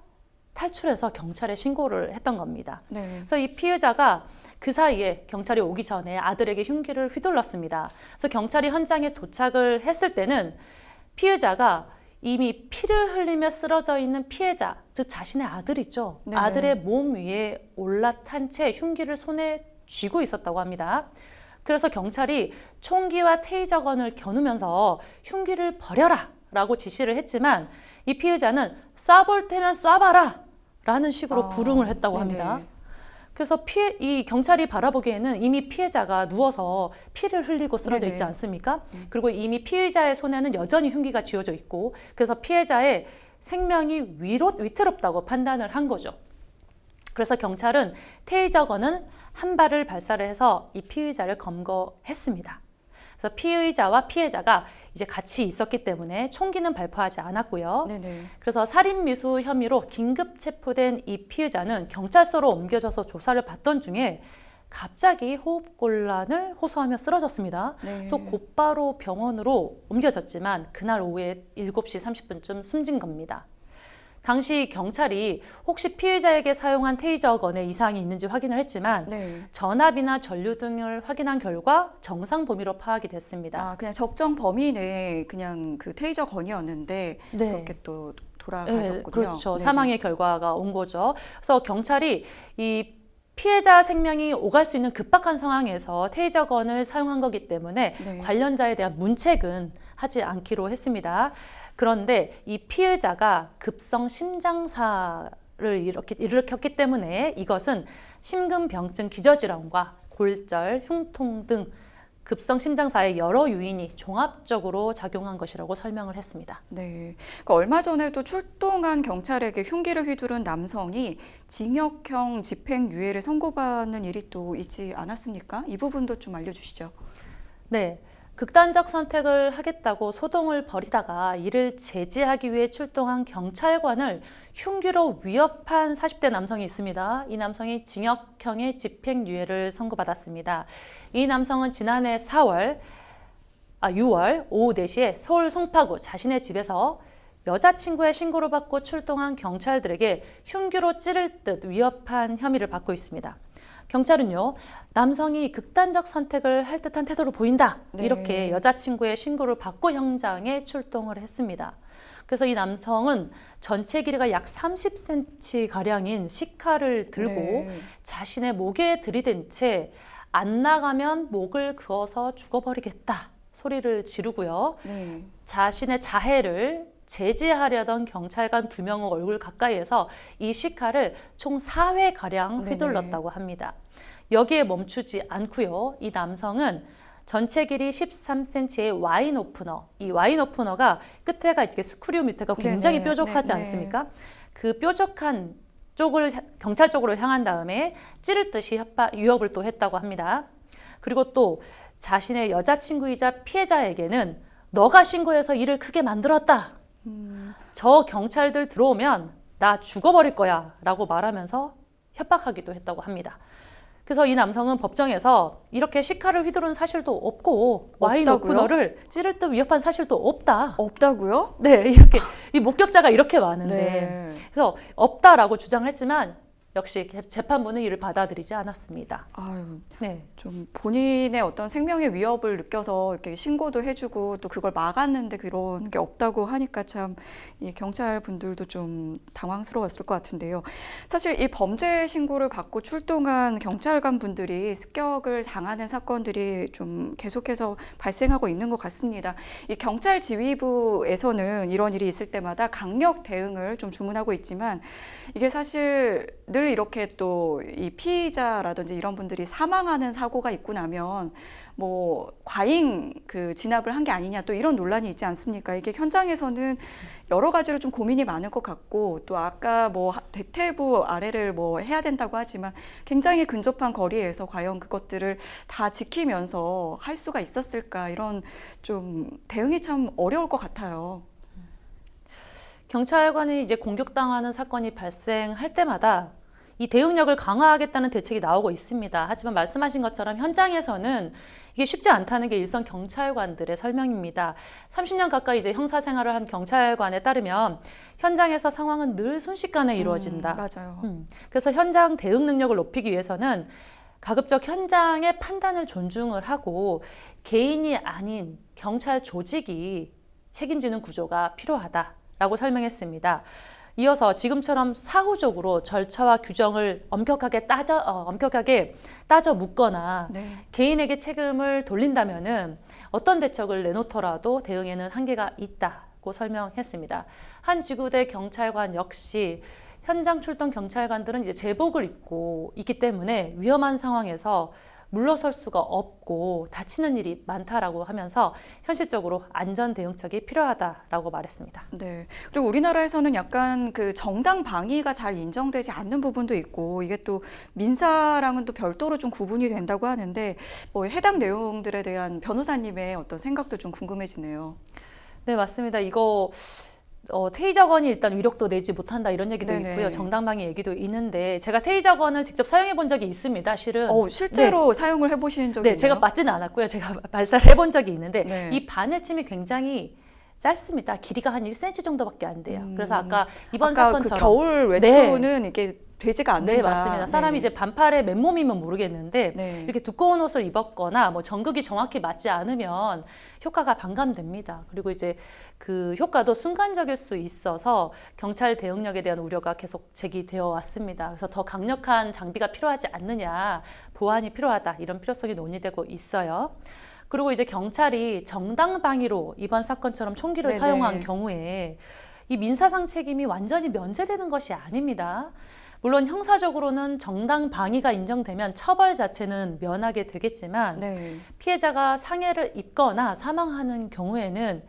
탈출해서 경찰에 신고를 했던 겁니다. 네. 그래서 이 피해자가 그 사이에 경찰이 오기 전에 아들에게 흉기를 휘둘렀습니다. 그래서 경찰이 현장에 도착을 했을 때는 피해자가 이미 피를 흘리며 쓰러져 있는 피해자, 즉 자신의 아들이죠. 네네. 아들의 몸 위에 올라탄 채 흉기를 손에 쥐고 있었다고 합니다. 그래서 경찰이 총기와 테이저건을 겨누면서 흉기를 버려라 라고 지시를 했지만 이 피해자는 쏴볼 테면 쏴봐라 라는 식으로 불응을 했다고 네네. 합니다. 그래서 이 경찰이 바라보기에는 이미 피해자가 누워서 피를 흘리고 쓰러져 네네. 있지 않습니까? 그리고 이미 피의자의 손에는 여전히 흉기가 쥐어져 있고 그래서 피해자의 생명이 위태롭다고 판단을 한 거죠. 그래서 경찰은 테이저건은 한 발을 발사를 해서 이 피의자를 검거했습니다. 그래서 피의자와 피해자가 이제 같이 있었기 때문에 총기는 발포하지 않았고요. 네네. 그래서 살인미수 혐의로 긴급 체포된 이 피해자는 경찰서로 옮겨져서 조사를 받던 중에 갑자기 호흡곤란을 호소하며 쓰러졌습니다. 네. 그래서 곧바로 병원으로 옮겨졌지만 그날 오후에 7시 30분쯤 숨진 겁니다. 당시 경찰이 혹시 피해자에게 사용한 테이저건에 이상이 있는지 확인을 했지만 네. 전압이나 전류 등을 확인한 결과 정상 범위로 파악이 됐습니다. 그냥 적정 범위 내에 그냥 그 테이저건이었는데 네. 그렇게 또 돌아가셨군요. 네, 그렇죠. 네네. 사망의 결과가 온 거죠. 그래서 경찰이 이 피해자 생명이 오갈 수 있는 급박한 상황에서 테이저건을 사용한 거기 때문에 네. 관련자에 대한 문책은 하지 않기로 했습니다. 그런데 이 피해자가 급성 심장사를 일으켰기 때문에 이것은 심근병증 기저질환과 골절, 흉통 등 급성 심장사의 여러 요인이 종합적으로 작용한 것이라고 설명을 했습니다. 네. 그러니까 얼마 전에도 출동한 경찰에게 흉기를 휘두른 남성이 징역형 집행유예를 선고받는 일이 또 있지 않았습니까? 이 부분도 좀 알려주시죠. 네. 극단적 선택을 하겠다고 소동을 벌이다가 이를 제지하기 위해 출동한 경찰관을 흉기로 위협한 40대 남성이 있습니다. 이 남성이 징역형의 집행유예를 선고받았습니다. 이 남성은 지난해 6월 오후 4시에 서울 송파구 자신의 집에서 여자친구의 신고를 받고 출동한 경찰들에게 흉기로 찌를 듯 위협한 혐의를 받고 있습니다. 경찰은요, 남성이 극단적 선택을 할 듯한 태도를 보인다. 네. 이렇게 여자친구의 신고를 받고 현장에 출동을 했습니다. 그래서 이 남성은 전체 길이가 약 30cm가량인 식칼을 들고 네. 자신의 목에 들이댄 채 안 나가면 목을 그어서 죽어버리겠다 소리를 지르고요. 네. 자신의 자해를 제지하려던 경찰관 2명의 얼굴 가까이에서 이 식칼을 총 4회가량 네네. 휘둘렀다고 합니다. 여기에 멈추지 않고요. 이 남성은 전체 길이 13cm의 와인 오프너, 이 와인 오프너가 끝에가 이렇게 스크류 밑에가 굉장히 네네. 뾰족하지 네네. 않습니까? 그 뾰족한 경찰 쪽으로 향한 다음에 찌를 듯이 위협을 또 했다고 합니다. 그리고 또 자신의 여자친구이자 피해자에게는 너가 신고해서 일을 크게 만들었다. 저 경찰들 들어오면 나 죽어버릴 거야 라고 말하면서 협박하기도 했다고 합니다. 그래서 이 남성은 법정에서 이렇게 시카를 휘두른 사실도 없고 와인 없다고요? 오프너를 찌를 듯 위협한 사실도 없다. 없다고요? 네, 이렇게 이 목격자가 이렇게 많은데 네. 그래서 없다라고 주장을 했지만 역시 재판부는 이를 받아들이지 않았습니다. 아유, 네. 좀 본인의 어떤 생명의 위협을 느껴서 이렇게 신고도 해주고 또 그걸 막았는데 그런 게 없다고 하니까 참 이 경찰 분들도 좀 당황스러웠을 것 같은데요. 사실 이 범죄 신고를 받고 출동한 경찰관 분들이 습격을 당하는 사건들이 좀 계속해서 발생하고 있는 것 같습니다. 이 경찰 지휘부에서는 이런 일이 있을 때마다 강력 대응을 좀 주문하고 있지만 이게 사실 늘 이렇게 또 이 피의자라든지 이런 분들이 사망하는 사고가 있고 나면 뭐 과잉 그 진압을 한 게 아니냐 또 이런 논란이 있지 않습니까? 이게 현장에서는 여러 가지로 좀 고민이 많을 것 같고 또 아까 뭐 대퇴부 아래를 뭐 해야 된다고 하지만 굉장히 근접한 거리에서 과연 그것들을 다 지키면서 할 수가 있었을까 이런 좀 대응이 참 어려울 것 같아요. 경찰관이 이제 공격당하는 사건이 발생할 때마다 이 대응력을 강화하겠다는 대책이 나오고 있습니다. 하지만 말씀하신 것처럼 현장에서는 이게 쉽지 않다는 게 일선 경찰관들의 설명입니다. 30년 가까이 이제 형사 생활을 한 경찰관에 따르면 현장에서 상황은 늘 순식간에 이루어진다. 맞아요. 그래서 현장 대응 능력을 높이기 위해서는 가급적 현장의 판단을 존중을 하고 개인이 아닌 경찰 조직이 책임지는 구조가 필요하다라고 설명했습니다. 이어서 지금처럼 사후적으로 절차와 규정을 엄격하게 따져 묻거나 네. 개인에게 책임을 돌린다면은 어떤 대책을 내놓더라도 대응에는 한계가 있다고 설명했습니다. 한 지구대 경찰관 역시 현장 출동 경찰관들은 이제 제복을 입고 있기 때문에 위험한 상황에서 물러설 수가 없고 다치는 일이 많다라고 하면서 현실적으로 안전 대응책이 필요하다라고 말했습니다. 네. 그리고 우리나라에서는 약간 그 정당 방위가 잘 인정되지 않는 부분도 있고 이게 또 민사랑은 또 별도로 좀 구분이 된다고 하는데 뭐 해당 내용들에 대한 변호사님의 어떤 생각도 좀 궁금해지네요. 네, 맞습니다. 이거 테이저건이 일단 위력도 내지 못한다 이런 얘기도 네네. 있고요. 정당방위 얘기도 있는데 제가 테이저건을 직접 사용해 본 적이 있습니다. 실은. 실제로 사용을 해보신 적이 네, 있나요? 제가 맞지는 않았고요. 제가 발사를 해본 적이 있는데 네. 이 바늘침이 굉장히 짧습니다. 길이가 한 1cm 정도밖에 안 돼요. 그래서 아까 이번 아까 사건처럼 그 겨울 외투는 이게 되지가 않는다. 네, 맞습니다. 사람이 네. 이제 반팔에 맨몸이면 모르겠는데 네. 이렇게 두꺼운 옷을 입었거나 뭐 전극이 정확히 맞지 않으면 효과가 반감됩니다. 그리고 이제 그 효과도 순간적일 수 있어서 경찰 대응력에 대한 우려가 계속 제기되어 왔습니다. 그래서 더 강력한 장비가 필요하지 않느냐, 보완이 필요하다 이런 필요성이 논의되고 있어요. 그리고 이제 경찰이 정당 방위로 이번 사건처럼 총기를 네네. 사용한 경우에 이 민사상 책임이 완전히 면제되는 것이 아닙니다. 물론 형사적으로는 정당 방위가 인정되면 처벌 자체는 면하게 되겠지만 네. 피해자가 상해를 입거나 사망하는 경우에는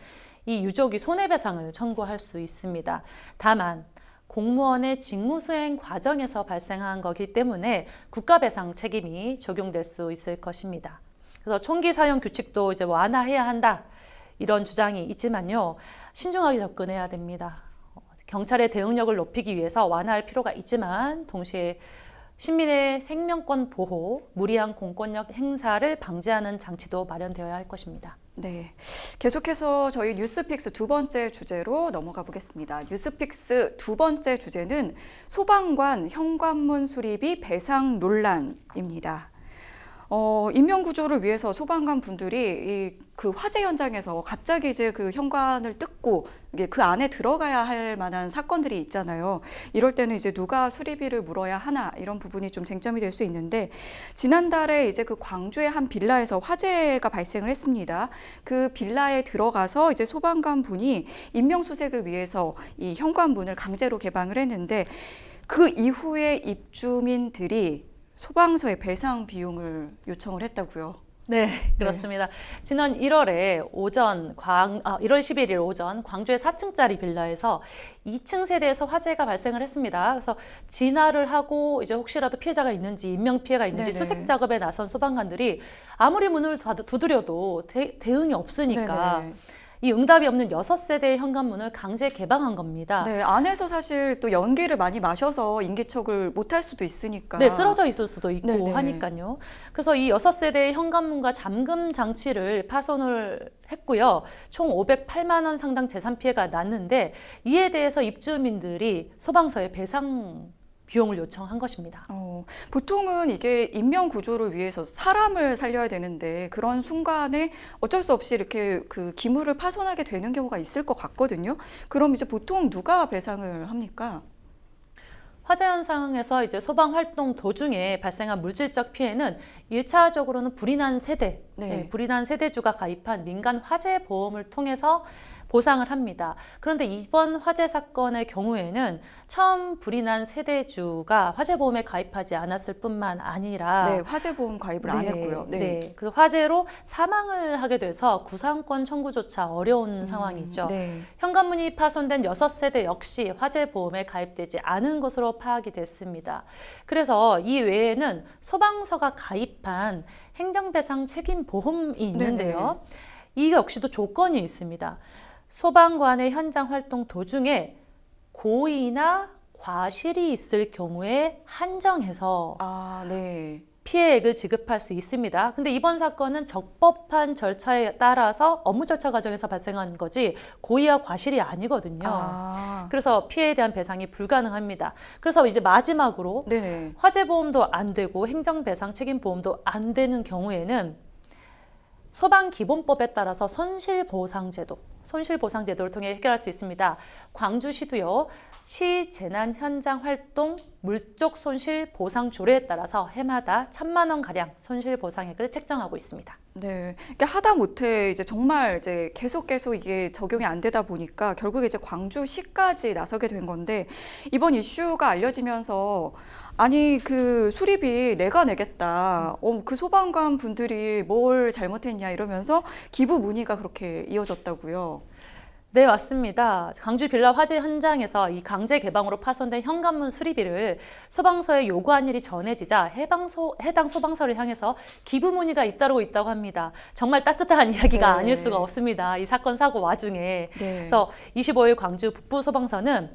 이 유족이 손해배상을 청구할 수 있습니다. 다만 공무원의 직무수행 과정에서 발생한 거기 때문에 국가배상 책임이 적용될 수 있을 것입니다. 그래서 총기 사용 규칙도 이제 완화해야 한다 이런 주장이 있지만요, 신중하게 접근해야 됩니다. 경찰의 대응력을 높이기 위해서 완화할 필요가 있지만 동시에 시민의 생명권 보호, 무리한 공권력 행사를 방지하는 장치도 마련되어야 할 것입니다. 네, 계속해서 저희 뉴스픽스 두 번째 주제로 넘어가 보겠습니다. 뉴스픽스 두 번째 주제는 소방관 현관문 수리비 배상 논란입니다. 인명 구조를 위해서 소방관 분들이 그 화재 현장에서 갑자기 이제 그 현관을 뜯고 이게 그 안에 들어가야 할 만한 사건들이 있잖아요. 이럴 때는 이제 누가 수리비를 물어야 하나 이런 부분이 좀 쟁점이 될 수 있는데 지난달에 이제 그 광주의 한 빌라에서 화재가 발생을 했습니다. 그 빌라에 들어가서 이제 소방관 분이 인명 수색을 위해서 이 현관문을 강제로 개방을 했는데 그 이후에 입주민들이 소방서에 배상 비용을 요청을 했다고요. 네, 그렇습니다. 지난 1월 11일 오전 광주의 4층짜리 빌라에서 2층 세대에서 화재가 발생을 했습니다. 그래서 진화를 하고 이제 혹시라도 피해자가 있는지 인명 피해가 있는지 네네. 수색 작업에 나선 소방관들이 아무리 문을 두드려도 대응이 없으니까 네네. 이 응답이 없는 6세대의 현관문을 강제 개방한 겁니다. 네, 안에서 사실 또 연기를 많이 마셔서 인기척을 못할 수도 있으니까. 네, 쓰러져 있을 수도 있고 네네. 하니까요. 그래서 이 6세대의 현관문과 잠금 장치를 파손을 했고요. 총 508만 원 상당 재산 피해가 났는데 이에 대해서 입주민들이 소방서에 배상 비용을 요청한 것입니다. 보통은 이게 인명 구조를 위해서 사람을 살려야 되는데 그런 순간에 어쩔 수 없이 이렇게 그 기물을 파손하게 되는 경우가 있을 것 같거든요. 그럼 이제 보통 누가 배상을 합니까? 화재 현상에서 이제 소방 활동 도중에 발생한 물질적 피해는 1차적으로는 불이 난 세대, 네. 불이 난 세대주가 가입한 민간 화재 보험을 통해서 보상을 합니다. 그런데 이번 화재 사건의 경우에는 처음 불이 난 세대주가 화재보험에 가입하지 않았을 뿐만 아니라 네, 화재보험 가입을 안 했고요. 네. 그 화재로 사망을 하게 돼서 구상권 청구조차 어려운 상황이죠. 네. 현관문이 파손된 6세대 역시 화재보험에 가입되지 않은 것으로 파악이 됐습니다. 그래서 이 외에는 소방서가 가입한 행정배상 책임보험이 있는데요. 이 역시도 조건이 있습니다. 소방관의 현장 활동 도중에 고의나 과실이 있을 경우에 한정해서 네. 피해액을 지급할 수 있습니다. 근데 이번 사건은 적법한 절차에 따라서 업무 절차 과정에서 발생한 거지 고의와 과실이 아니거든요. 그래서 피해에 대한 배상이 불가능합니다. 그래서 이제 마지막으로 네네. 화재보험도 안 되고 행정배상 책임보험도 안 되는 경우에는 소방기본법에 따라서 손실보상제도를 통해 해결할 수 있습니다. 광주시도요. 시 재난 현장 활동 물적 손실 보상 조례에 따라서 해마다 1,000만 원 가량 손실 보상액을 책정하고 있습니다. 네, 이게 하다 못해 이제 정말 이제 계속 이게 적용이 안 되다 보니까 결국에 이제 광주시까지 나서게 된 건데 이번 이슈가 알려지면서 아니 그 수리비 내가 내겠다. 그 소방관 분들이 뭘 잘못했냐 이러면서 기부 문의가 그렇게 이어졌다고요. 네, 맞습니다. 광주 빌라 화재 현장에서 이 강제 개방으로 파손된 현관문 수리비를 소방서에 요구한 일이 전해지자 해당 소방서를 향해서 기부 문의가 잇따르고 있다고 합니다. 정말 따뜻한 이야기가 아닐 수가 없습니다. 이 사건 사고 와중에. 그래서 25일 광주 북부소방서는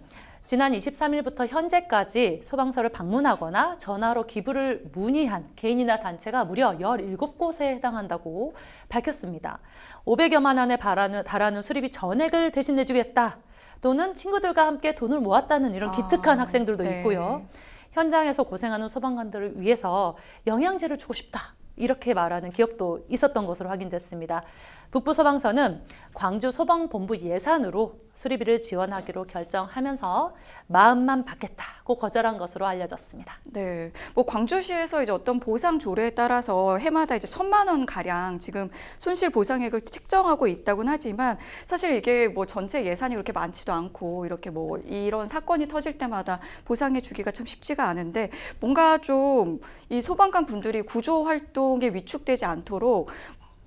지난 23일부터 현재까지 소방서를 방문하거나 전화로 기부를 문의한 개인이나 단체가 무려 17곳에 해당한다고 밝혔습니다. 500여만 원에 달하는 수리비 전액을 대신 내주겠다. 또는 친구들과 함께 돈을 모았다는 이런 기특한 학생들도 있고요. 현장에서 고생하는 소방관들을 위해서 영양제를 주고 싶다. 이렇게 말하는 기업도 있었던 것으로 확인됐습니다. 북부소방서는 광주 소방본부 예산으로 수리비를 지원하기로 결정하면서 마음만 받겠다고 거절한 것으로 알려졌습니다. 네, 뭐 광주시에서 이제 어떤 보상 조례에 따라서 해마다 이제 1,000만 원 가량 지금 손실 보상액을 책정하고 있다고는 하지만 사실 이게 뭐 전체 예산이 그렇게 많지도 않고 이렇게 뭐 이런 사건이 터질 때마다 보상해 주기가 참 쉽지가 않은데 뭔가 좀 이 소방관 분들이 구조 활동에 위축되지 않도록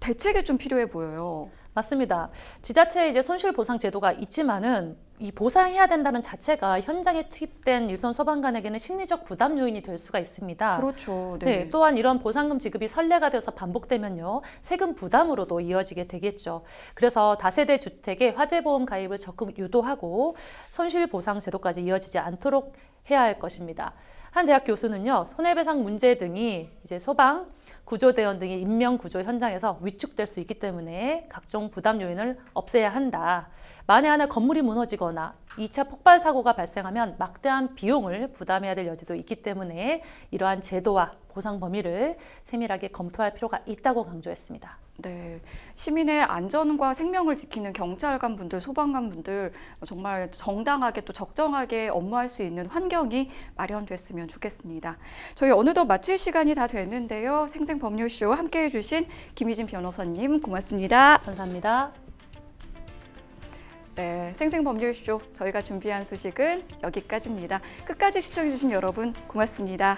대책이 좀 필요해 보여요. 맞습니다. 지자체에 이제 손실 보상 제도가 있지만은 이 보상해야 된다는 자체가 현장에 투입된 일선 소방관에게는 심리적 부담 요인이 될 수가 있습니다. 그렇죠. 네, 또한 이런 보상금 지급이 선례가 되어서 반복되면요, 세금 부담으로도 이어지게 되겠죠. 그래서 다세대 주택의 화재보험 가입을 적극 유도하고 손실 보상 제도까지 이어지지 않도록 해야 할 것입니다. 한 대학 교수는요, 손해배상 문제 등이 이제 소방, 구조대원 등의 인명구조 현장에서 위축될 수 있기 때문에 각종 부담 요인을 없애야 한다. 만에 하나 건물이 무너지거나 2차 폭발 사고가 발생하면 막대한 비용을 부담해야 될 여지도 있기 때문에 이러한 제도와 보상 범위를 세밀하게 검토할 필요가 있다고 강조했습니다. 네, 시민의 안전과 생명을 지키는 경찰관 분들, 소방관 분들 정말 정당하게 또 적정하게 업무할 수 있는 환경이 마련됐으면 좋겠습니다. 저희 어느덧 마칠 시간이 다 됐는데요. 생생법률쇼 함께해 주신 김희진 변호사님 고맙습니다. 감사합니다. 네, 생생법률쇼 저희가 준비한 소식은 여기까지입니다. 끝까지 시청해 주신 여러분 고맙습니다.